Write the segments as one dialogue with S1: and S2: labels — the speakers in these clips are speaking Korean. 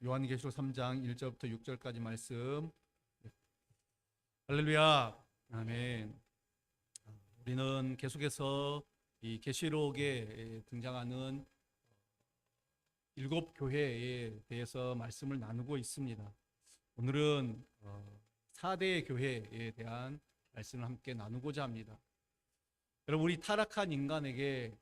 S1: 요한계시록 3장 1절부터 6절까지 말씀. 할렐루야. 아멘. 우리는 계속해서 이 계시록에 등장하는 일곱 교회에 대해서 말씀을 나누고 있습니다. 오늘은 4대 교회에 대한 말씀을 함께 나누고자 합니다. 여러분, 우리 타락한 인간에게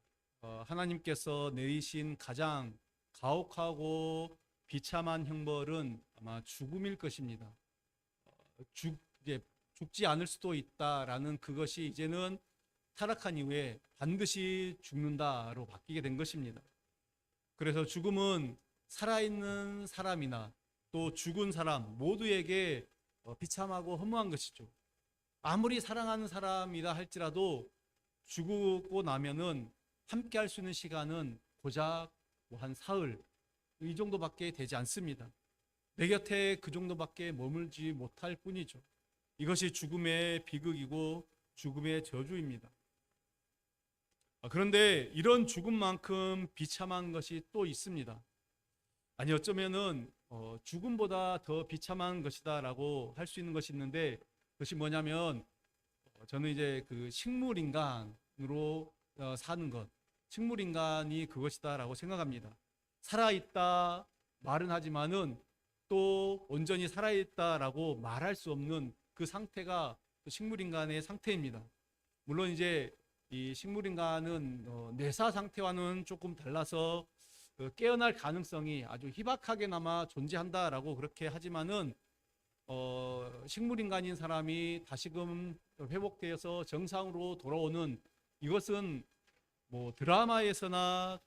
S1: 하나님께서 내리신 가장 가혹하고 비참한 형벌은 아마 죽음일 것입니다. 이제 죽지 않을 수도 있다라는 그것이 이제는 타락한 이후에 반드시 죽는다로 바뀌게 된 것입니다. 그래서 죽음은 살아있는 사람이나 또 죽은 사람 모두에게 비참하고 허무한 것이죠. 아무리 사랑하는 사람이라 할지라도 죽고 나면은 함께 할 수 있는 시간은 고작 한 사흘 이 정도밖에 되지 않습니다. 내 곁에 그 정도밖에 머물지 못할 뿐이죠. 이것이 죽음의 비극이고 죽음의 저주입니다. 그런데 이런 죽음만큼 비참한 것이 또 있습니다. 아니, 어쩌면은 죽음보다 더 비참한 것이다라고 할 수 있는 것이 있는데, 그것이 뭐냐면 저는 이제 그 식물인간으로 사는 것, 식물인간이 그것이다라고 생각합니다. 살아있다 말은 하지만은 또 온전히 살아있다라고 말할 수 없는 그 상태가 식물인간의 상태입니다. 물론 이제 이 식물인간은 뇌사 상태와는 조금 달라서 깨어날 가능성이 아주 희박하게나마 존재한다라고 그렇게 하지만은 식물인간인 사람이 다시금 회복되어서 정상으로 돌아오는 이것은 뭐 드라마에서나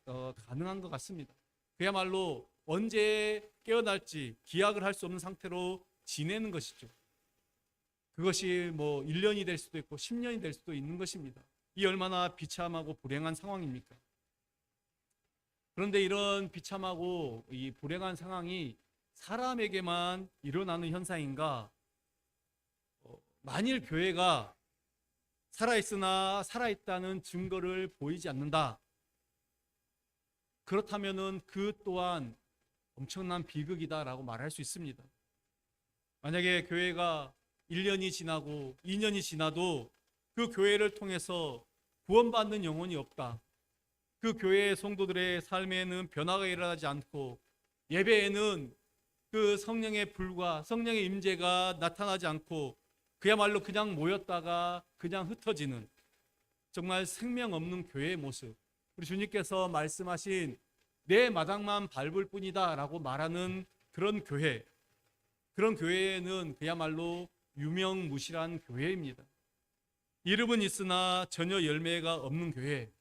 S1: 가능한 것 같습니다. 그야말로 언제 깨어날지 기약을 할 수 없는 상태로 지내는 것이죠. 그것이 뭐 1년이 될 수도 있고 10년이 될 수도 있는 것입니다. 이 얼마나 비참하고 불행한 상황입니까? 그런데 이런 비참하고 이 불행한 상황이 사람에게만 일어나는 현상인가? 만일 교회가 살아있으나 살아있다는 증거를 보이지 않는다. 그렇다면은 그 또한 엄청난 비극이다라고 말할 수 있습니다. 만약에 교회가 1년이 지나고 2년이 지나도 그 교회를 통해서 구원받는 영혼이 없다. 그 교회의 성도들의 삶에는 변화가 일어나지 않고 예배에는 그 성령의 불과 성령의 임재가 나타나지 않고 그야말로 그냥 모였다가 그냥 흩어지는 정말 생명 없는 교회의 모습. 우리 주님께서 말씀하신 내 마당만 밟을 뿐이다 라고 말하는 그런 교회, 그런 교회는 그야말로 유명무실한 교회입니다. 이름은 있으나 전혀 열매가 없는 교회,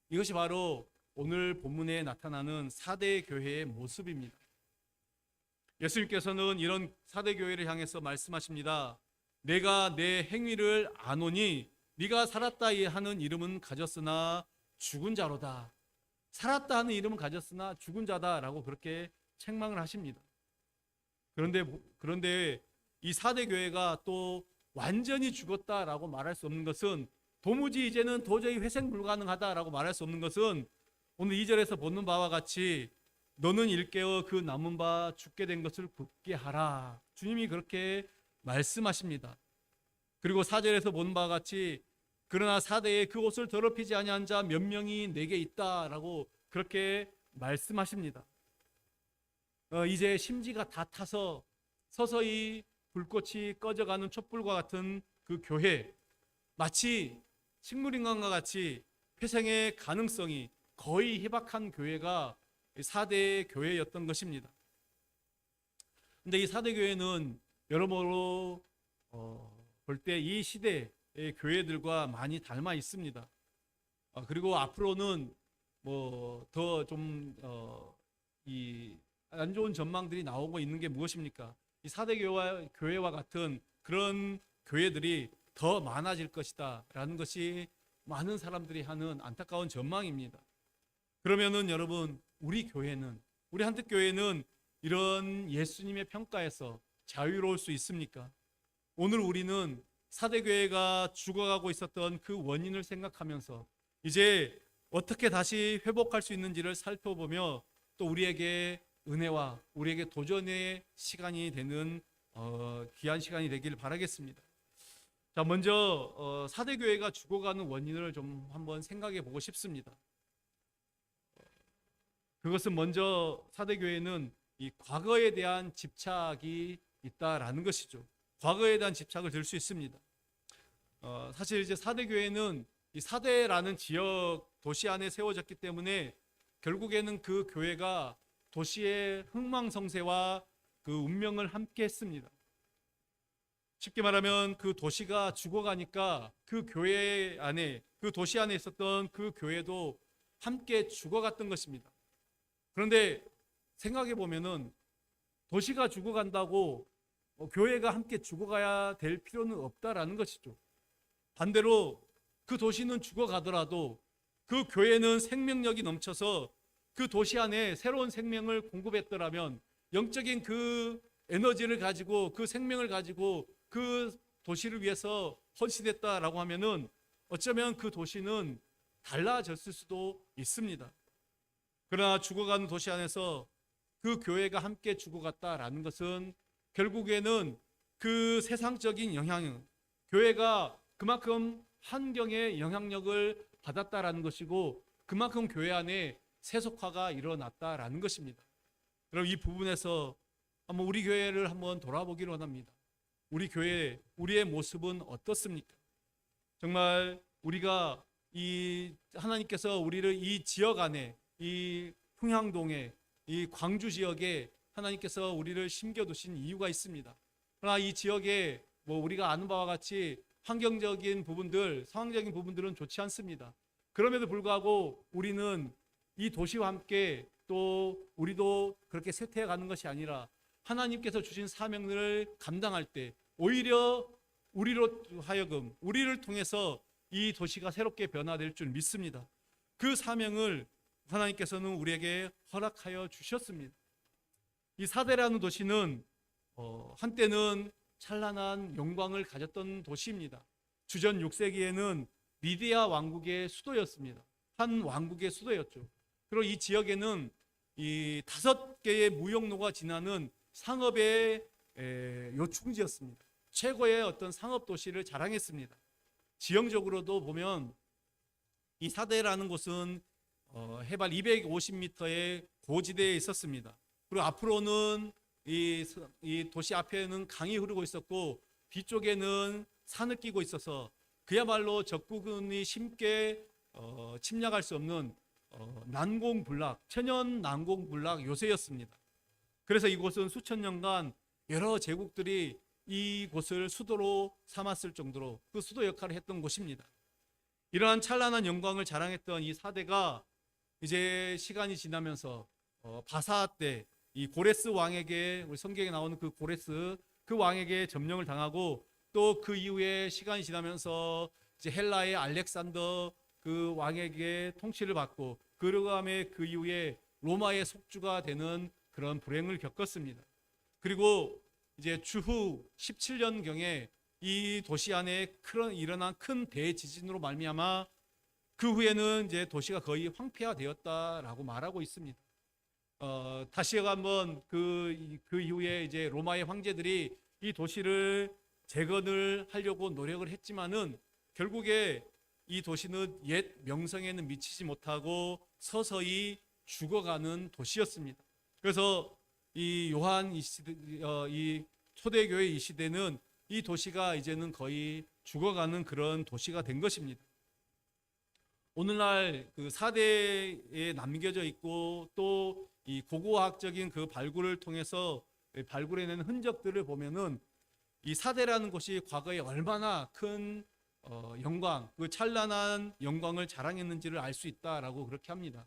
S1: 이것이 바로 오늘 본문에 나타나는 4대 교회의 모습입니다. 예수님께서는 이런 4대 교회를 향해서 말씀하십니다. 내가 내 행위를 아노니 네가 살았다 하는 이름은 가졌으나 죽은 자로다. 살았다 하는 이름은 가졌으나 죽은 자다라고 그렇게 책망을 하십니다. 그런데 이 4대 교회가 또 완전히 죽었다라고 말할 수 없는 것은, 도무지 이제는 도저히 회생 불가능하다라고 말할 수 없는 것은 오늘 2절에서 보는 바와 같이 너는 일깨어 그 남은 바 죽게 된 것을 굳게 하라. 주님이 그렇게 말씀하십니다. 그리고 4절에서 보는 바와 같이 그러나 4대에 그 옷을 더럽히지 아니한 자 몇 명이 내게 있다라고 그렇게 말씀하십니다. 이제 심지가 다 타서 서서히 불꽃이 꺼져가는 촛불과 같은 그 교회, 마치 식물인간과 같이 회생의 가능성이 거의 희박한 교회가 4대 교회였던 것입니다. 근데 이 4대 교회는 여러모로 볼 때 이 시대의 교회들과 많이 닮아 있습니다. 그리고 앞으로는 뭐 더 좀 이 안 좋은 전망들이 나오고 있는 게 무엇입니까? 이 4대 교회와 같은 그런 교회들이 더 많아질 것이다 라는 것이 많은 사람들이 하는 안타까운 전망입니다. 그러면은 여러분, 우리 한특교회는 이런 예수님의 평가에서 자유로울 수 있습니까? 오늘 우리는 4대 교회가 죽어가고 있었던 그 원인을 생각하면서 이제 어떻게 다시 회복할 수 있는지를 살펴보며 또 우리에게 은혜와 우리에게 도전의 시간이 되는 귀한 시간이 되길 바라겠습니다. 자, 먼저 사대교회가 죽어가는 원인을 좀 한번 생각해 보고 싶습니다. 그것은 먼저 사대교회는 이 과거에 대한 집착이 있다라는 것이죠. 과거에 대한 집착을 들 수 있습니다. 사실 이제 사대교회는 이 사대라는 지역 도시 안에 세워졌기 때문에 결국에는 그 교회가 도시의 흥망성쇠와 그 운명을 함께 했습니다. 쉽게 말하면 그 도시가 죽어가니까 그 교회 안에, 그 도시 안에 있었던 그 교회도 함께 죽어갔던 것입니다. 그런데 생각해 보면은 도시가 죽어간다고 교회가 함께 죽어가야 될 필요는 없다라는 것이죠. 반대로 그 도시는 죽어가더라도 그 교회는 생명력이 넘쳐서 그 도시 안에 새로운 생명을 공급했더라면, 영적인 그 에너지를 가지고, 그 생명을 가지고 그 도시를 위해서 헌신했다라고 하면은 어쩌면 그 도시는 달라졌을 수도 있습니다. 그러나 죽어가는 도시 안에서 그 교회가 함께 죽어갔다라는 것은 결국에는 그 세상적인 영향, 교회가 그만큼 환경의 영향력을 받았다라는 것이고, 그만큼 교회 안에 세속화가 일어났다라는 것입니다. 그럼 이 부분에서 한번 우리 교회를 한번 돌아보기를 원합니다. 우리 교회, 우리의 모습은 어떻습니까? 정말 우리가 이 하나님께서 우리를 이 지역 안에, 이 흥향동에, 이 광주 지역에 하나님께서 우리를 심겨두신 이유가 있습니다. 그러나 이 지역에 우리가 아는 바와 같이 환경적인 부분들, 상황적인 부분들은 좋지 않습니다. 그럼에도 불구하고 우리는 이 도시와 함께 또 우리도 그렇게 쇠퇴해 가는 것이 아니라 하나님께서 주신 사명을 감당할 때 오히려 우리로 하여금, 우리를 통해서 이 도시가 새롭게 변화될 줄 믿습니다. 그 사명을 하나님께서는 우리에게 허락하여 주셨습니다. 이 사대라는 도시는 한때는 찬란한 영광을 가졌던 도시입니다. 주전 6세기에는 미디아 왕국의 수도였습니다. 한 왕국의 수도였죠. 그리고 이 지역에는 이 5개의 무역로가 지나는 상업의 요충지였습니다. 최고의 어떤 상업 도시를 자랑했습니다. 지형적으로도 보면 이 사대라는 곳은 해발 250m의 고지대에 있었습니다. 그리고 앞으로는 이 도시 앞에는 강이 흐르고 있었고, 뒤쪽에는 산을 끼고 있어서 그야말로 적군이 쉽게 침략할 수 없는 난공불락, 천연 난공불락 요새였습니다. 그래서 이곳은 수천 년간 여러 제국들이 이곳을 수도로 삼았을 정도로 그 수도 역할을 했던 곳입니다. 이러한 찬란한 영광을 자랑했던 이 사대가 이제 시간이 지나면서 바사 때 이 고레스 왕에게, 우리 성경에 나오는 그 고레스 그 왕에게 점령을 당하고, 또 그 이후에 시간이 지나면서 이제 헬라의 알렉산더 그 왕에게 통치를 받고, 그러감에 그 이후에 로마의 속주가 되는 그런 불행을 겪었습니다. 그리고 이제 추후 17년경에 이 도시 안에 일어난 큰 대지진으로 말미암아 그 후에는 이제 도시가 거의 황폐화되었다라고 말하고 있습니다. 다시 한번 그 이후에 이제 로마의 황제들이 이 도시를 재건을 하려고 노력을 했지만은 결국에 이 도시는 옛 명성에는 미치지 못하고 서서히 죽어가는 도시였습니다. 그래서 이 요한 이 초대교회 이 시대는 이 도시가 이제는 거의 죽어가는 그런 도시가 된 것입니다. 오늘날 그 사대에 남겨져 있고, 또 이 고고학적인 그 발굴을 통해서 발굴해낸 흔적들을 보면은 이 사대라는 곳이 과거에 얼마나 큰 영광, 그 찬란한 영광을 자랑했는지를 알 수 있다라고 그렇게 합니다.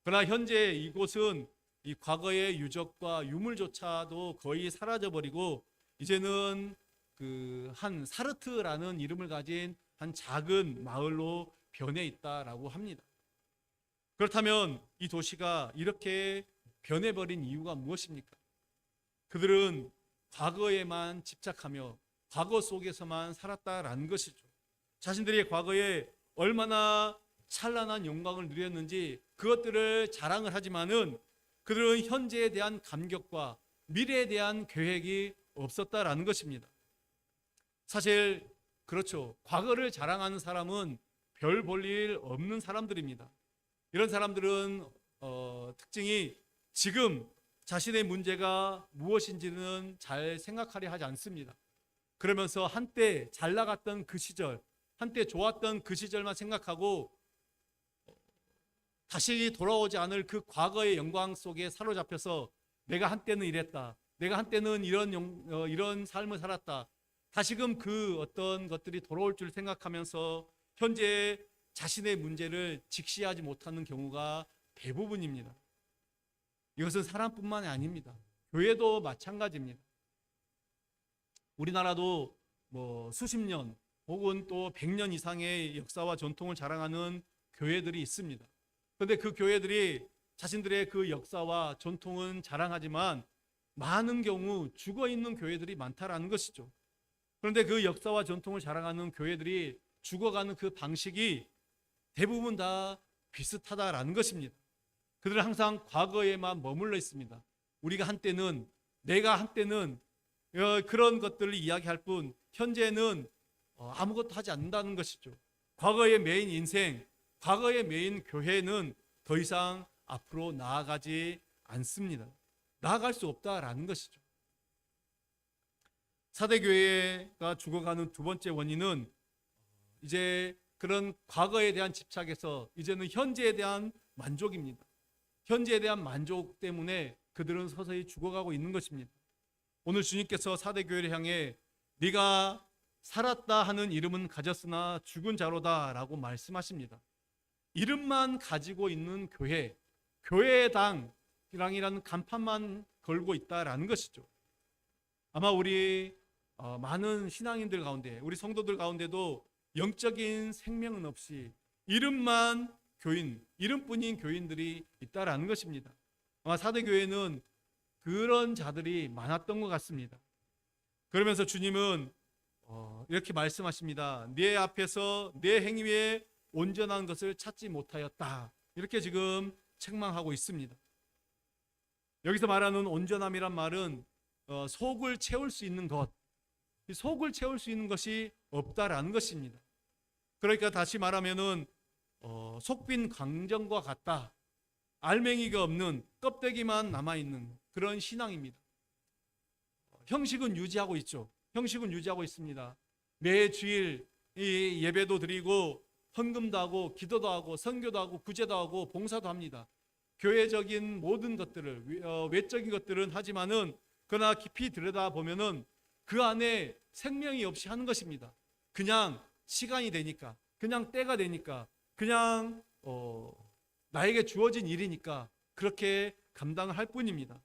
S1: 그러나 현재 이곳은 이 과거의 유적과 유물조차도 거의 사라져버리고, 이제는 그 한 사르트라는 이름을 가진 한 작은 마을로 변해 있다라고 합니다. 그렇다면 이 도시가 이렇게 변해버린 이유가 무엇입니까? 그들은 과거에만 집착하며 과거 속에서만 살았다라는 것이죠. 자신들의 과거에 얼마나 찬란한 영광을 누렸는지 그것들을 자랑을 하지만은 그들은 현재에 대한 감격과 미래에 대한 계획이 없었다라는 것입니다. 사실 그렇죠. 과거를 자랑하는 사람은 별 볼 일 없는 사람들입니다. 이런 사람들은 특징이 지금 자신의 문제가 무엇인지는 잘 생각하려 하지 않습니다. 그러면서 한때 잘 나갔던 그 시절, 한때 좋았던 그 시절만 생각하고 다시 돌아오지 않을 그 과거의 영광 속에 사로잡혀서 내가 한때는 이랬다, 내가 한때는 이런 삶을 살았다, 다시금 그 어떤 것들이 돌아올 줄 생각하면서 현재 자신의 문제를 직시하지 못하는 경우가 대부분입니다. 이것은 사람뿐만이 아닙니다. 교회도 마찬가지입니다. 우리나라도 뭐 수십 년 혹은 또 100년 이상의 역사와 전통을 자랑하는 교회들이 있습니다. 그런데 그 교회들이 자신들의 그 역사와 전통은 자랑하지만 많은 경우 죽어 있는 교회들이 많다라는 것이죠. 그런데 그 역사와 전통을 자랑하는 교회들이 죽어가는 그 방식이 대부분 다 비슷하다라는 것입니다. 그들은 항상 과거에만 머물러 있습니다. 내가 한때는 그런 것들을 이야기할 뿐 현재는 아무것도 하지 않는다는 것이죠. 과거의 메인 인생, 과거의 메인 교회는 더 이상 앞으로 나아가지 않습니다. 나아갈 수 없다라는 것이죠. 사대교회가 죽어가는 두 번째 원인은 이제 그런 과거에 대한 집착에서 이제는 현재에 대한 만족입니다. 현재에 대한 만족 때문에 그들은 서서히 죽어가고 있는 것입니다. 오늘 주님께서 사대교회를 향해 네가 살았다 하는 이름은 가졌으나 죽은 자로다 라고 말씀하십니다. 이름만 가지고 있는 교회, 교회의 당이라는 간판만 걸고 있다라는 것이죠. 아마 우리 많은 신앙인들 가운데, 우리 성도들 가운데도 영적인 생명은 없이 이름만 교인, 이름뿐인 교인들이 있다라는 것입니다. 아마 사대교회는 그런 자들이 많았던 것 같습니다. 그러면서 주님은 이렇게 말씀하십니다. 내 앞에서 내 행위 외에 온전한 것을 찾지 못하였다. 이렇게 지금 책망하고 있습니다. 여기서 말하는 온전함이란 말은 속을 채울 수 있는 것, 속을 채울 수 있는 것이 없다라는 것입니다. 그러니까 다시 말하면은 속빈 강정과 같다. 알맹이가 없는 껍데기만 남아있는 그런 신앙입니다. 형식은 유지하고 있죠. 형식은 유지하고 있습니다. 매 주일 이 예배도 드리고 헌금도 하고 기도도 하고 선교도 하고 구제도 하고 봉사도 합니다. 교회적인 모든 것들을 외적인 것들은 하지만은 그러나 깊이 들여다보면은 그 안에 생명이 없이 하는 것입니다. 그냥 시간이 되니까, 그냥 때가 되니까, 그냥 나에게 주어진 일이니까 그렇게 감당을 할 뿐입니다.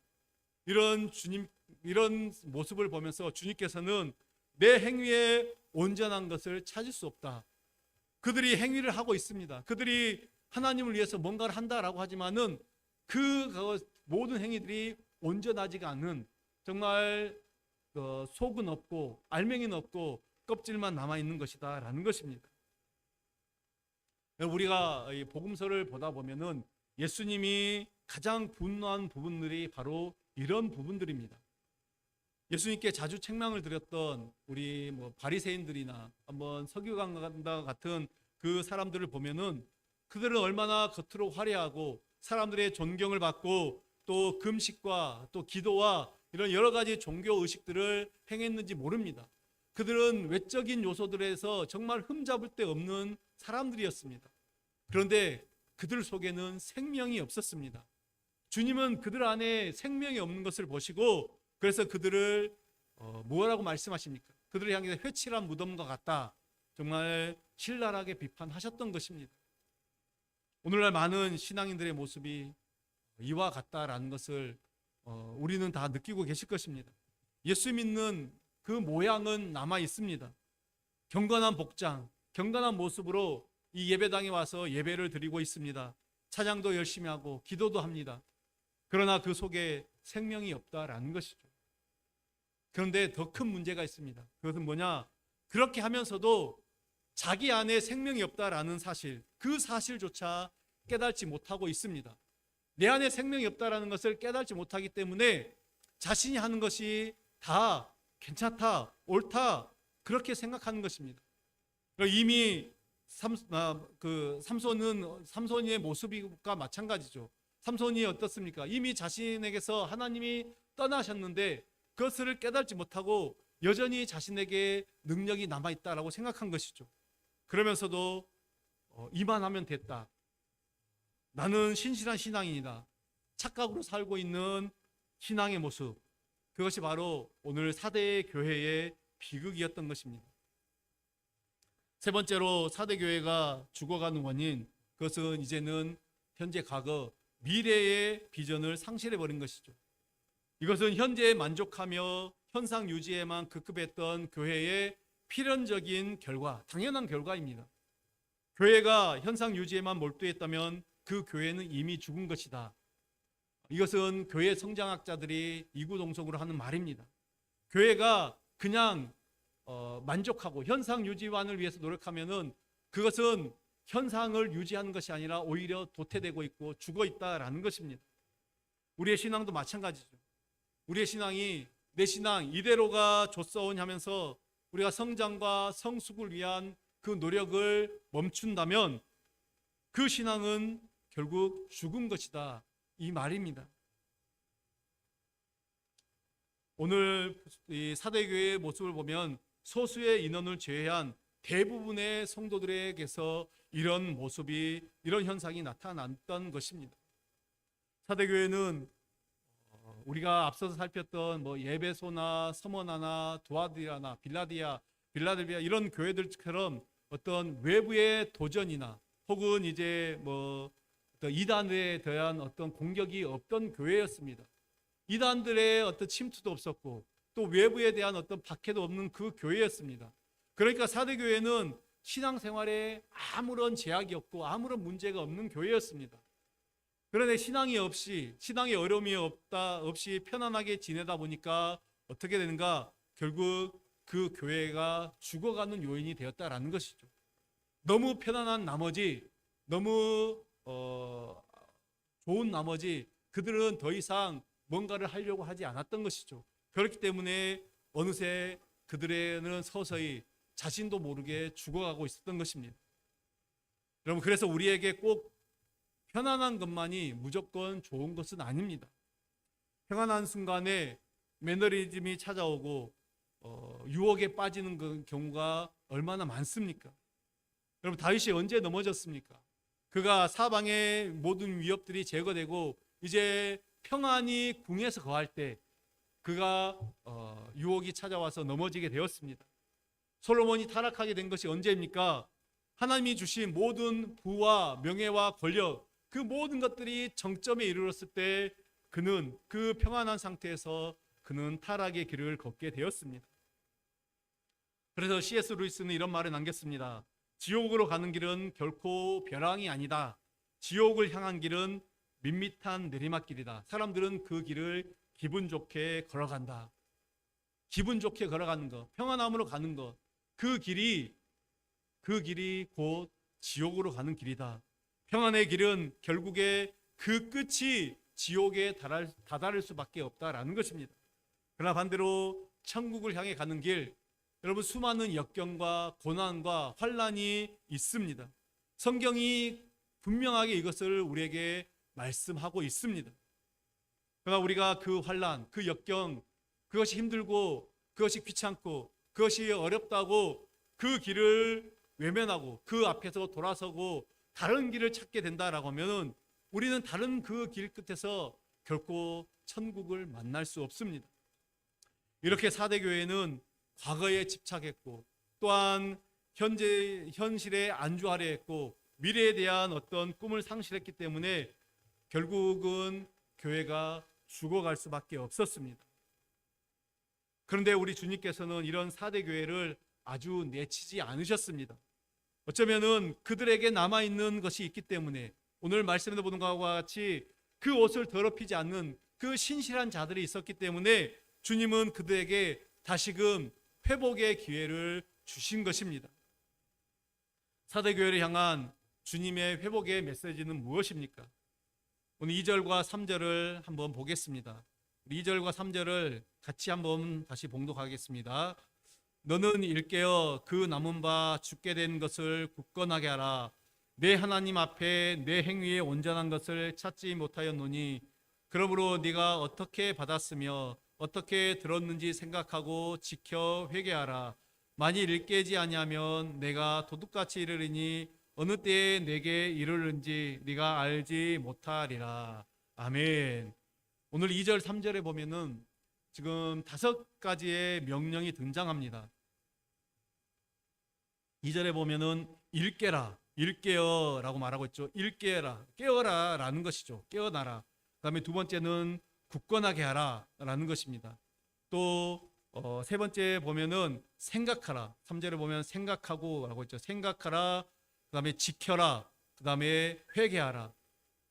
S1: 이런 모습을 보면서 주님께서는 내 행위에 온전한 것을 찾을 수 없다. 그들이 행위를 하고 있습니다. 그들이 하나님을 위해서 뭔가를 한다라고 하지만은 그 모든 행위들이 온전하지가 않은, 정말 속은 없고 알맹이는 없고 껍질만 남아 있는 것이다라는 것입니다. 우리가 이 복음서를 보다 보면은 예수님이 가장 분노한 부분들이 바로 이런 부분들입니다. 예수님께 자주 책망을 드렸던 우리 바리새인들이나 한번 서기관과 같은 그 사람들을 보면은 그들은 얼마나 겉으로 화려하고 사람들의 존경을 받고 또 금식과 또 기도와 이런 여러 가지 종교 의식들을 행했는지 모릅니다. 그들은 외적인 요소들에서 정말 흠잡을 데 없는 사람들이었습니다. 그런데 그들 속에는 생명이 없었습니다. 주님은 그들 안에 생명이 없는 것을 보시고 그래서 그들을 뭐라고 말씀하십니까? 그들을 향해 회칠한 무덤과 같다. 정말 신랄하게 비판하셨던 것입니다. 오늘날 많은 신앙인들의 모습이 이와 같다라는 것을 우리는 다 느끼고 계실 것입니다. 예수 믿는 그 모양은 남아 있습니다. 경건한 복장, 경건한 모습으로 이 예배당에 와서 예배를 드리고 있습니다. 찬양도 열심히 하고 기도도 합니다. 그러나 그 속에 생명이 없다라는 것이죠. 그런데 더 큰 문제가 있습니다. 그것은 뭐냐? 그렇게 하면서도 자기 안에 생명이 없다라는 사실, 그 사실조차 깨닫지 못하고 있습니다. 내 안에 생명이 없다라는 것을 깨닫지 못하기 때문에 자신이 하는 것이 다 괜찮다, 옳다 그렇게 생각하는 것입니다. 이미 삼손의 모습과 마찬가지죠. 삼손이 어떻습니까? 이미 자신에게서 하나님이 떠나셨는데 그것을 깨닫지 못하고 여전히 자신에게 능력이 남아있다라고 생각한 것이죠. 그러면서도 이만하면 됐다. 나는 신실한 신앙인이다. 착각으로 살고 있는 신앙의 모습. 그것이 바로 오늘 4대 교회의 비극이었던 것입니다. 세 번째로 4대 교회가 죽어가는 원인, 그것은 이제는 현재, 과거, 미래의 비전을 상실해버린 것이죠. 이것은 현재에 만족하며 현상 유지에만 급급했던 교회의 필연적인 결과, 당연한 결과입니다. 교회가 현상 유지에만 몰두했다면 그 교회는 이미 죽은 것이다. 이것은 교회 성장학자들이 이구동성으로 하는 말입니다. 교회가 그냥 만족하고 현상 유지만을 위해서 노력하면은 그것은 현상을 유지하는 것이 아니라 오히려 도태되고 있고 죽어 있다라는 것입니다. 우리의 신앙도 마찬가지죠. 우리의 신앙이 내 신앙 이대로가 좋사오니 하면서 우리가 성장과 성숙을 위한 그 노력을 멈춘다면 그 신앙은 결국 죽은 것이다, 이 말입니다. 오늘 이 사대교회의 모습을 보면 소수의 인원을 제외한 대부분의 성도들에게서 이런 모습이, 이런 현상이 나타났던 것입니다. 사대교회는 우리가 앞서서 살폈던 예배소나 서머나나 두아디라나 빌라델비아 이런 교회들처럼 어떤 외부의 도전이나 혹은 이제 이단에 대한 어떤 공격이 없던 교회였습니다. 이단들의 어떤 침투도 없었고 또 외부에 대한 어떤 박해도 없는 그 교회였습니다. 그러니까 사대교회는 신앙생활에 아무런 제약이 없고 아무런 문제가 없는 교회였습니다. 그런데 신앙의 어려움이 없이 편안하게 지내다 보니까 어떻게 되는가? 결국 그 교회가 죽어가는 요인이 되었다라는 것이죠. 너무 편안한 나머지, 너무 좋은 나머지 그들은 더 이상 뭔가를 하려고 하지 않았던 것이죠. 그렇기 때문에 어느새 그들에는 서서히 자신도 모르게 죽어가고 있었던 것입니다. 여러분, 그래서 우리에게 꼭 편안한 것만이 무조건 좋은 것은 아닙니다. 평안한 순간에 매너리즘이 찾아오고 유혹에 빠지는 경우가 얼마나 많습니까? 여러분, 다윗이 언제 넘어졌습니까? 그가 사방의 모든 위협들이 제거되고 이제 평안히 궁에서 거할 때 그가 유혹이 찾아와서 넘어지게 되었습니다. 솔로몬이 타락하게 된 것이 언제입니까? 하나님이 주신 모든 부와 명예와 권력, 그 모든 것들이 정점에 이르렀을 때 그는 그 평안한 상태에서 그는 타락의 길을 걷게 되었습니다. 그래서 C.S. 루이스는 이런 말을 남겼습니다. 지옥으로 가는 길은 결코 벼랑이 아니다. 지옥을 향한 길은 밋밋한 내리막길이다. 사람들은 그 길을 기분 좋게 걸어간다. 기분 좋게 걸어가는 것, 평안함으로 가는 것, 그 길이 곧 지옥으로 가는 길이다. 평안의 길은 결국에 그 끝이 지옥에 다다를 수밖에 없다라는 것입니다. 그러나 반대로 천국을 향해 가는 길, 여러분, 수많은 역경과 고난과 환난이 있습니다. 성경이 분명하게 이것을 우리에게 말씀하고 있습니다. 그러나 우리가 그 환난, 그 역경, 그것이 힘들고 그것이 귀찮고 그것이 어렵다고 그 길을 외면하고 그 앞에서 돌아서고 다른 길을 찾게 된다라고 하면 우리는 다른 그 길 끝에서 결코 천국을 만날 수 없습니다. 이렇게 사대교회는 과거에 집착했고 또한 현실에 안주하려 했고 미래에 대한 어떤 꿈을 상실했기 때문에 결국은 교회가 죽어갈 수밖에 없었습니다. 그런데 우리 주님께서는 이런 사대교회를 아주 내치지 않으셨습니다. 어쩌면은 그들에게 남아있는 것이 있기 때문에 오늘 말씀에서 보는 것과 같이 그 옷을 더럽히지 않는 그 신실한 자들이 있었기 때문에 주님은 그들에게 다시금 회복의 기회를 주신 것입니다. 사대교회를 향한 주님의 회복의 메시지는 무엇입니까? 오늘 2절과 3절을 한번 보겠습니다. 2절과 3절을 같이 한번 다시 봉독하겠습니다. 너는 일깨어 그 남은 바 죽게 된 것을 굳건하게 하라. 내 하나님 앞에 내 행위에 온전한 것을 찾지 못하였노니 그러므로 네가 어떻게 받았으며 어떻게 들었는지 생각하고 지켜 회개하라. 만일 일깨지 아니하면 내가 도둑같이 이르리니 어느 때에 내게 이르는지 네가 알지 못하리라. 아멘. 오늘 2절 3절에 보면은 지금 5가지의 명령이 등장합니다. 2절에 보면은 일깨라, 일깨어라고 말하고 있죠. 일깨어라, 깨어라 라는 것이죠. 깨어나라. 그 다음에 두 번째는 굳건하게 하라 라는 것입니다. 또 세 번째 보면은 생각하라. 3절에 보면 생각하고 라고 있죠. 생각하라, 그 다음에 지켜라, 그 다음에 회개하라.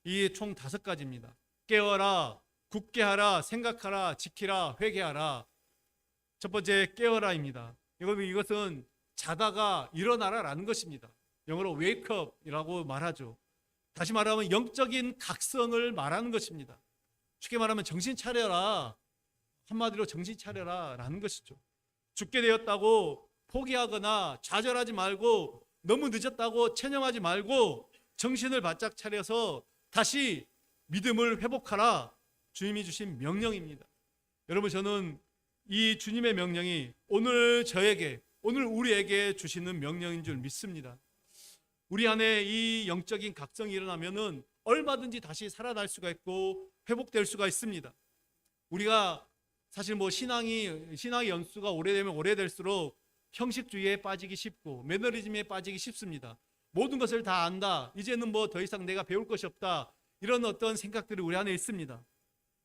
S1: 이 총 5가지입니다. 깨어라, 굳게 하라, 생각하라, 지키라, 회개하라. 첫 번째 깨어라입니다. 이것은 자다가 일어나라 라는 것입니다. 영어로 wake up이라고 말하죠. 다시 말하면 영적인 각성을 말하는 것입니다. 쉽게 말하면 정신 차려라, 한마디로 정신 차려라 라는 것이죠. 죽게 되었다고 포기하거나 좌절하지 말고, 너무 늦었다고 체념하지 말고 정신을 바짝 차려서 다시 믿음을 회복하라. 주님이 주신 명령입니다. 여러분, 저는 이 주님의 명령이 오늘 저에게, 오늘 우리에게 주시는 명령인 줄 믿습니다. 우리 안에 이 영적인 각성이 일어나면은 얼마든지 다시 살아날 수가 있고 회복될 수가 있습니다. 우리가 사실 신앙의 연수가 오래되면 오래될수록 형식주의에 빠지기 쉽고 매너리즘에 빠지기 쉽습니다. 모든 것을 다 안다, 이제는 더 이상 내가 배울 것이 없다, 이런 어떤 생각들이 우리 안에 있습니다.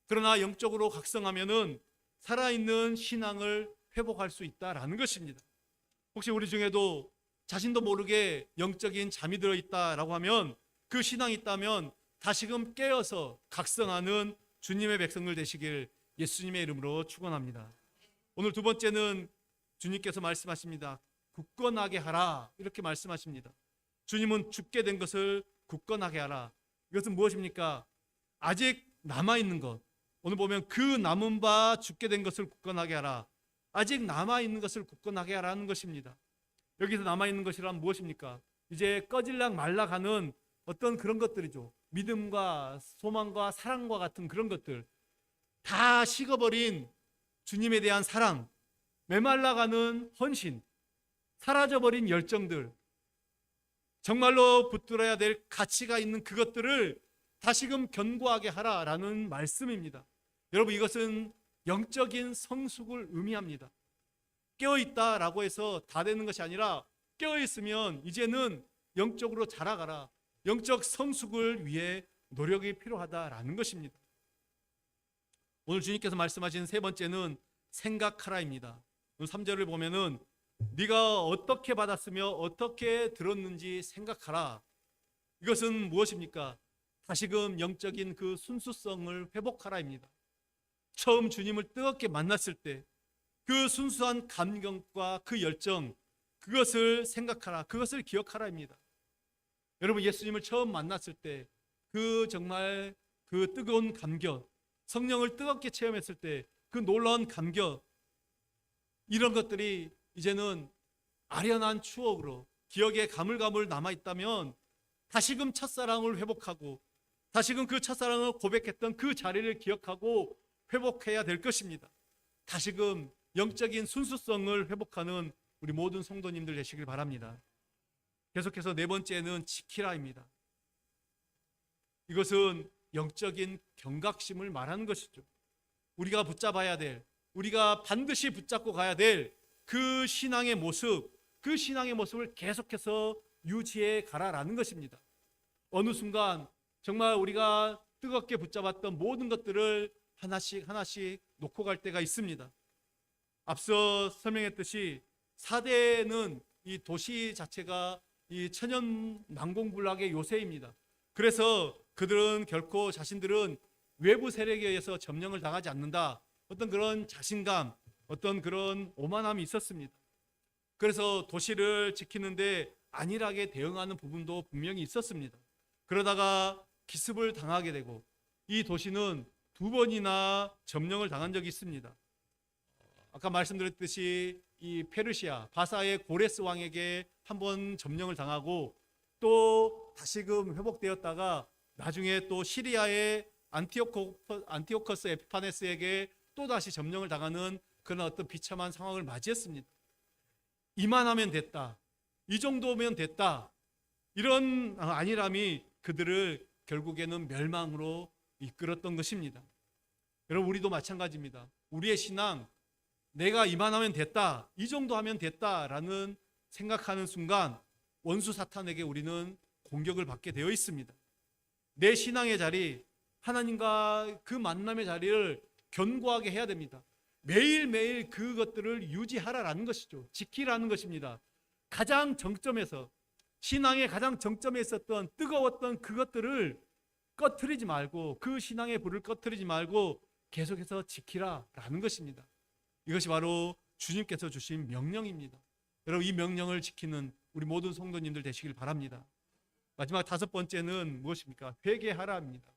S1: 그러나 영적으로 각성하면은 살아있는 신앙을 회복할 수 있다라는 것입니다. 혹시 우리 중에도 자신도 모르게 영적인 잠이 들어있다라고 하면, 그 신앙이 있다면 다시금 깨어서 각성하는 주님의 백성들 되시길 예수님의 이름으로 축원합니다. 오늘 두 번째는 주님께서 말씀하십니다. 굳건하게 하라, 이렇게 말씀하십니다. 주님은 죽게 된 것을 굳건하게 하라. 이것은 무엇입니까? 아직 남아있는 것. 오늘 보면 그 남은 바 죽게 된 것을 굳건하게 하라. 아직 남아있는 것을 굳건하게 하라는 것입니다. 여기서 남아있는 것이란 무엇입니까? 이제 꺼질락 말라가는 어떤 그런 것들이죠. 믿음과 소망과 사랑과 같은 그런 것들, 다 식어버린 주님에 대한 사랑, 메말라가는 헌신, 사라져버린 열정들, 정말로 붙들어야 될 가치가 있는 그것들을 다시금 견고하게 하라라는 말씀입니다. 여러분, 이것은 영적인 성숙을 의미합니다. 깨어있다라고 해서 다 되는 것이 아니라, 깨어있으면 이제는 영적으로 자라가라, 영적 성숙을 위해 노력이 필요하다라는 것입니다. 오늘 주님께서 말씀하신 세 번째는 생각하라입니다. 오늘 3절을 보면은 네가 어떻게 받았으며 어떻게 들었는지 생각하라. 이것은 무엇입니까? 다시금 영적인 그 순수성을 회복하라입니다. 처음 주님을 뜨겁게 만났을 때 그 순수한 감격과 그 열정, 그것을 생각하라, 그것을 기억하라입니다. 여러분, 예수님을 처음 만났을 때 그 정말 그 뜨거운 감격, 성령을 뜨겁게 체험했을 때 그 놀라운 감격, 이런 것들이 이제는 아련한 추억으로 기억에 가물가물 남아있다면 다시금 첫사랑을 회복하고 다시금 그 첫사랑을 고백했던 그 자리를 기억하고 회복해야 될 것입니다. 다시금 영적인 순수성을 회복하는 우리 모든 성도님들 되시길 바랍니다. 계속해서 네 번째는 지키라입니다. 이것은 영적인 경각심을 말하는 것이죠. 우리가 붙잡아야 될, 우리가 반드시 붙잡고 가야 될 그 신앙의 모습, 그 신앙의 모습을 계속해서 유지해 가라라는 것입니다. 어느 순간 정말 우리가 뜨겁게 붙잡았던 모든 것들을 하나씩 하나씩 놓고 갈 때가 있습니다. 앞서 설명했듯이 사대는 이 도시 자체가 이 천연 난공불락의 요새입니다. 그래서 그들은 결코 자신들은 외부 세력에 의해서 점령을 당하지 않는다, 어떤 그런 자신감, 어떤 그런 오만함이 있었습니다. 그래서 도시를 지키는데 안일하게 대응하는 부분도 분명히 있었습니다. 그러다가 기습을 당하게 되고 이 도시는 2번이나 점령을 당한 적이 있습니다. 아까 말씀드렸듯이 이 페르시아 바사의 고레스 왕에게 한 번 점령을 당하고 또 다시금 회복되었다가 나중에 또 시리아의 안티오커스 에피파네스에게 또 다시 점령을 당하는 그런 어떤 비참한 상황을 맞이했습니다. 이만하면 됐다, 이 정도면 됐다, 이런 안일함이 그들을 결국에는 멸망으로 이끌었던 것입니다. 여러분, 우리도 마찬가지입니다. 우리의 신앙, 내가 이만하면 됐다, 이 정도 하면 됐다라는 생각하는 순간 원수 사탄에게 우리는 공격을 받게 되어 있습니다. 내 신앙의 자리, 하나님과 그 만남의 자리를 견고하게 해야 됩니다. 매일매일 그것들을 유지하라라는 것이죠. 지키라는 것입니다. 가장 정점에서, 신앙의 가장 정점에 있었던 뜨거웠던 그것들을 꺼트리지 말고, 그 신앙의 불을 꺼트리지 말고 계속해서 지키라라는 것입니다. 이것이 바로 주님께서 주신 명령입니다. 여러분, 이 명령을 지키는 우리 모든 성도님들 되시길 바랍니다. 마지막 5번째는 무엇입니까? 회개하라입니다.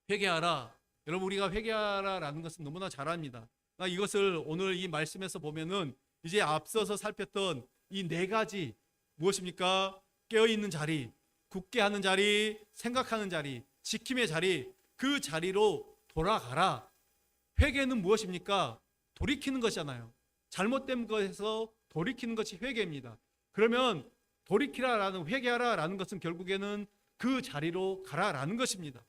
S1: 회개하라. 여러분, 우리가 회개하라라는 것은 너무나 잘 압니다. 이것을 오늘 이 말씀에서 보면은 이제 앞서서 살폈던 이 4가지, 무엇입니까? 깨어있는 자리, 굳게 하는 자리, 생각하는 자리, 지킴의 자리, 그 자리로 돌아가라. 회개는 무엇입니까? 돌이키는 것이잖아요. 잘못된 것에서 돌이키는 것이 회개입니다. 그러면 돌이키라라는, 회개하라라는 것은 결국에는 그 자리로 가라라는 것입니다.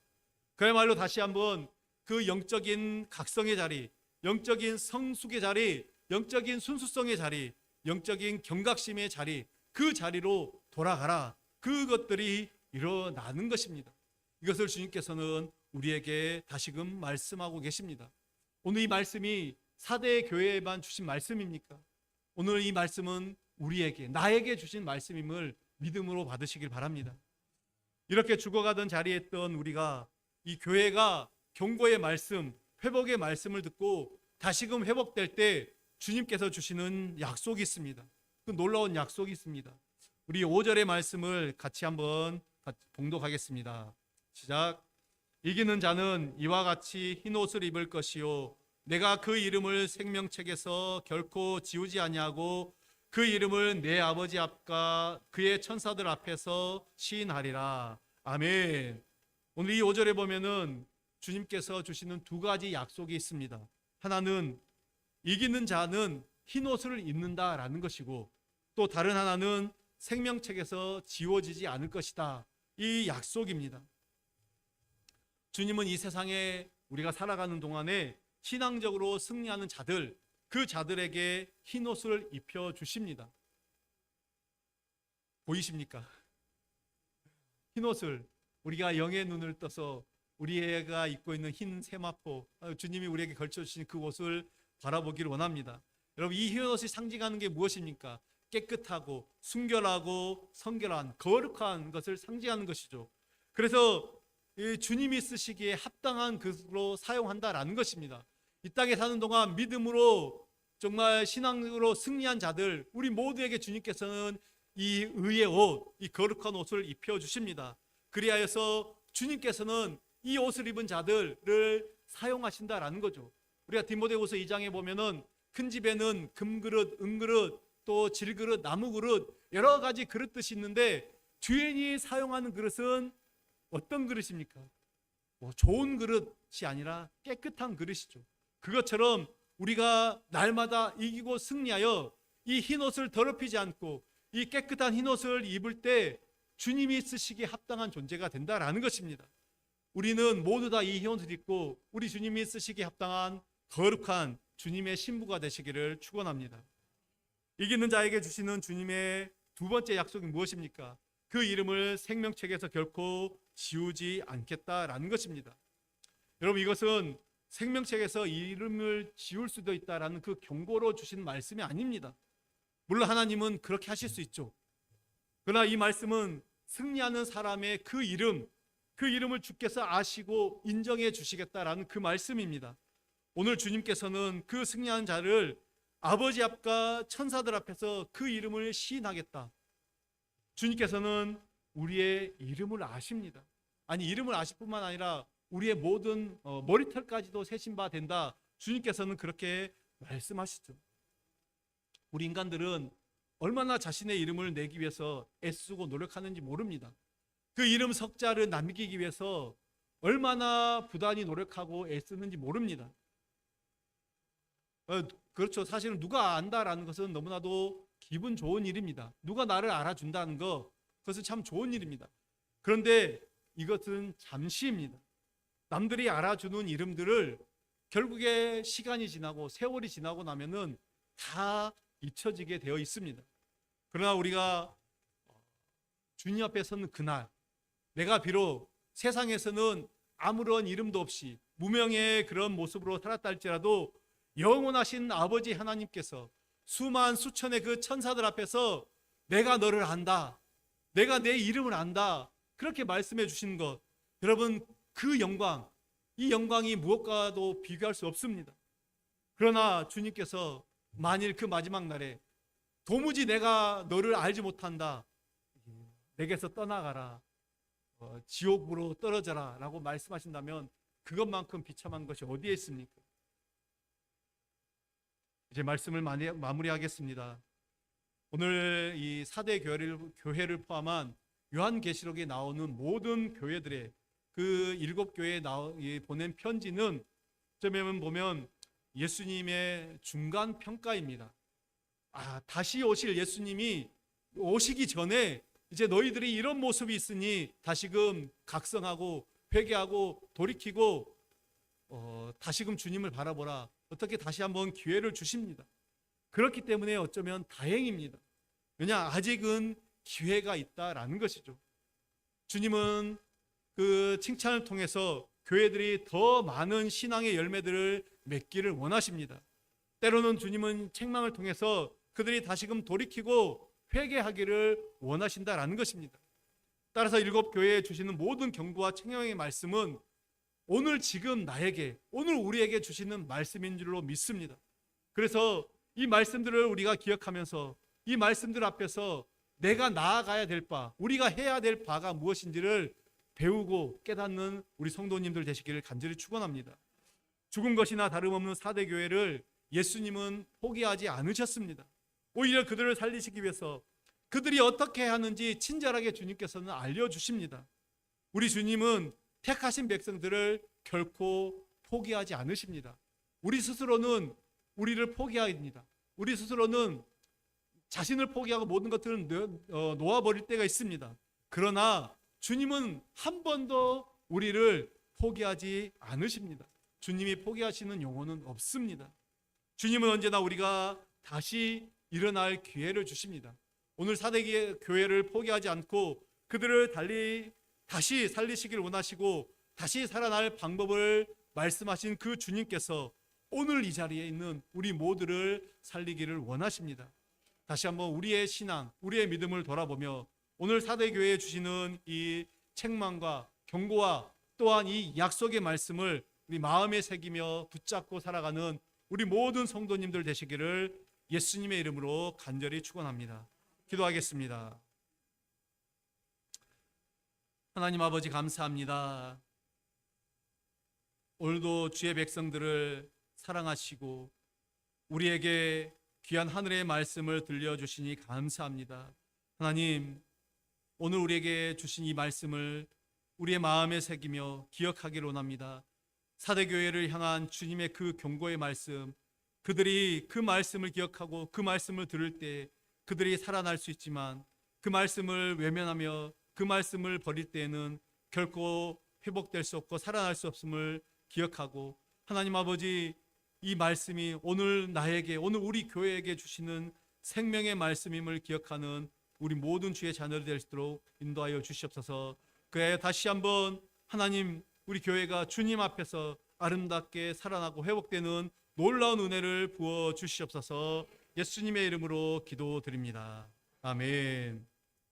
S1: 그야말로 다시 한번 그 영적인 각성의 자리, 영적인 성숙의 자리, 영적인 순수성의 자리, 영적인 경각심의 자리, 그 자리로 돌아가라. 그것들이 일어나는 것입니다. 이것을 주님께서는 우리에게 다시금 말씀하고 계십니다. 오늘 이 말씀이 4대 교회에만 주신 말씀입니까? 오늘 이 말씀은 우리에게, 나에게 주신 말씀임을 믿음으로 받으시길 바랍니다. 이렇게 죽어가던 자리에 있던 우리가 이 교회가 경고의 말씀, 회복의 말씀을 듣고 다시금 회복될 때 주님께서 주시는 약속이 있습니다. 그 놀라운 약속이 있습니다. 우리 5절의 말씀을 같이 한번 봉독하겠습니다. 시작. 이기는 자는 이와 같이 흰 옷을 입을 것이요 내가 그 이름을 생명책에서 결코 지우지 아니하고 그 이름을 내 아버지 앞과 그의 천사들 앞에서 시인하리라. 아멘. 오늘 이 5절에 보면은 주님께서 주시는 2가지 약속이 있습니다. 하나는 이기는 자는 흰 옷을 입는다라는 것이고, 또 다른 하나는 생명책에서 지워지지 않을 것이다. 이 약속입니다. 주님은 이 세상에 우리가 살아가는 동안에 신앙적으로 승리하는 자들, 그 자들에게 흰 옷을 입혀 주십니다. 보이십니까? 흰 옷을, 우리가 영의 눈을 떠서 우리가 입고 있는 흰 세마포, 주님이 우리에게 걸쳐주신 그 옷을 바라보기를 원합니다. 여러분, 이 흰 옷이 상징하는 게 무엇입니까? 깨끗하고 순결하고 성결한, 거룩한 것을 상징하는 것이죠. 그래서 주님이 쓰시기에 합당한 것으로 사용한다라는 것입니다. 이 땅에 사는 동안 믿음으로 정말 신앙으로 승리한 자들, 우리 모두에게 주님께서는 이 의의 옷, 이 거룩한 옷을 입혀주십니다. 그리하여서 주님께서는 이 옷을 입은 자들을 사용하신다라는 거죠. 우리가 디모데후서 2장에 보면은 큰 집에는 금그릇, 은그릇, 또 질그릇, 나무그릇, 여러 가지 그릇들이 있는데 주인이 사용하는 그릇은 어떤 그릇입니까? 좋은 그릇이 아니라 깨끗한 그릇이죠. 그것처럼 우리가 날마다 이기고 승리하여 이 흰 옷을 더럽히지 않고 이 깨끗한 흰 옷을 입을 때 주님이 쓰시기에 합당한 존재가 된다라는 것입니다. 우리는 모두 다 이 흰 옷을 입고 우리 주님이 쓰시기에 합당한 거룩한 주님의 신부가 되시기를 축원합니다. 이기는 자에게 주시는 주님의 2번째 약속이 무엇입니까? 그 이름을 생명책에서 결코 지우지 않겠다라는 것입니다. 여러분, 이것은 생명책에서 이름을 지울 수도 있다라는 그 경고로 주신 말씀이 아닙니다. 물론 하나님은 그렇게 하실 수 있죠. 그러나 이 말씀은 승리하는 사람의 그 이름을 주께서 아시고 인정해 주시겠다라는 그 말씀입니다. 오늘 주님께서는 그 승리하는 자를 아버지 앞과 천사들 앞에서 그 이름을 시인하겠다. 주님께서는 우리의 이름을 아십니다. 아니, 이름을 아실 뿐만 아니라 우리의 모든 머리털까지도 세신 바 된다. 주님께서는 그렇게 말씀하시죠. 우리 인간들은 얼마나 자신의 이름을 내기 위해서 애쓰고 노력하는지 모릅니다. 그 이름 석자를 남기기 위해서 얼마나 부단히 노력하고 애쓰는지 모릅니다. 그렇죠. 사실은 누가 안다라는 것은 너무나도 기분 좋은 일입니다. 누가 나를 알아준다는 것, 그것은 참 좋은 일입니다. 그런데 이것은 잠시입니다. 남들이 알아주는 이름들을 결국에 시간이 지나고 세월이 지나고 나면은 다 잊혀지게 되어 있습니다. 그러나 우리가 주님 앞에 서는 그날, 내가 비록 세상에서는 아무런 이름도 없이 무명의 그런 모습으로 살았다 할지라도 영원하신 아버지 하나님께서 수만 수천의 그 천사들 앞에서 내가 너를 안다, 내가 내 이름을 안다, 그렇게 말씀해 주신 것, 여러분 그 영광, 이 영광이 무엇과도 비교할 수 없습니다. 그러나 주님께서 만일 그 마지막 날에 도무지 내가 너를 알지 못한다, 내게서 떠나가라, 지옥으로 떨어져라 라고 말씀하신다면 그것만큼 비참한 것이 어디에 있습니까? 이제 말씀을 마무리하겠습니다. 오늘 이 4대 교회를 포함한 요한계시록에 나오는 모든 교회들의 그 7교회에 보낸 편지는 어쩌면 보면 예수님의 중간 평가입니다. 다시 오실 예수님이 오시기 전에 이제 너희들이 이런 모습이 있으니 다시금 각성하고 회개하고 돌이키고 다시금 주님을 바라보라. 어떻게 다시 한번 기회를 주십니다. 그렇기 때문에 어쩌면 다행입니다. 왜냐, 아직은 기회가 있다라는 것이죠. 주님은 그 칭찬을 통해서 교회들이 더 많은 신앙의 열매들을 맺기를 원하십니다. 때로는 주님은 책망을 통해서 그들이 다시금 돌이키고 회개하기를 원하신다라는 것입니다. 따라서 7교회에 주시는 모든 경고와 책망의 말씀은 오늘 지금 나에게, 오늘 우리에게 주시는 말씀인 줄로 믿습니다. 그래서 이 말씀들을 우리가 기억하면서 이 말씀들 앞에서 내가 나아가야 될 바, 우리가 해야 될 바가 무엇인지를 배우고 깨닫는 우리 성도님들 되시기를 간절히 축원합니다. 죽은 것이나 다름없는 4대 교회를 예수님은 포기하지 않으셨습니다. 오히려 그들을 살리시기 위해서 그들이 어떻게 하는지 친절하게 주님께서는 알려주십니다. 우리 주님은 택하신 백성들을 결코 포기하지 않으십니다. 우리 스스로는 우리를 포기합니다. 우리 스스로는 자신을 포기하고 모든 것들을 놓아버릴 때가 있습니다. 그러나 주님은 한 번도 우리를 포기하지 않으십니다. 주님이 포기하시는 영혼은 없습니다. 주님은 언제나 우리가 다시 일어날 기회를 주십니다. 오늘 4대 교회를 포기하지 않고 그들을 다시 살리시길 원하시고 다시 살아날 방법을 말씀하신 그 주님께서 오늘 이 자리에 있는 우리 모두를 살리기를 원하십니다. 다시 한번 우리의 신앙, 우리의 믿음을 돌아보며 오늘 4대 교회에 주시는 이 책망과 경고와 또한 이 약속의 말씀을 우리 마음에 새기며 붙잡고 살아가는 우리 모든 성도님들 되시기를 예수님의 이름으로 간절히 축원합니다. 기도하겠습니다. 하나님 아버지 감사합니다. 오늘도 주의 백성들을 사랑하시고 우리에게 귀한 하늘의 말씀을 들려주시니 감사합니다. 하나님, 오늘 우리에게 주신 이 말씀을 우리의 마음에 새기며 기억하기를 원합니다. 4대 교회를 향한 주님의 그 경고의 말씀, 그들이 그 말씀을 기억하고 그 말씀을 들을 때 그들이 살아날 수 있지만 그 말씀을 외면하며 그 말씀을 버릴 때에는 결코 회복될 수 없고 살아날 수 없음을 기억하고, 하나님 아버지, 이 말씀이 오늘 나에게, 오늘 우리 교회에게 주시는 생명의 말씀임을 기억하는 우리 모든 주의 자녀들 될 수 있도록 인도하여 주시옵소서. 그래 다시 한번 하나님, 우리 교회가 주님 앞에서 아름답게 살아나고 회복되는 놀라운 은혜를 부어 주시옵소서. 예수님의 이름으로 기도드립니다. 아멘.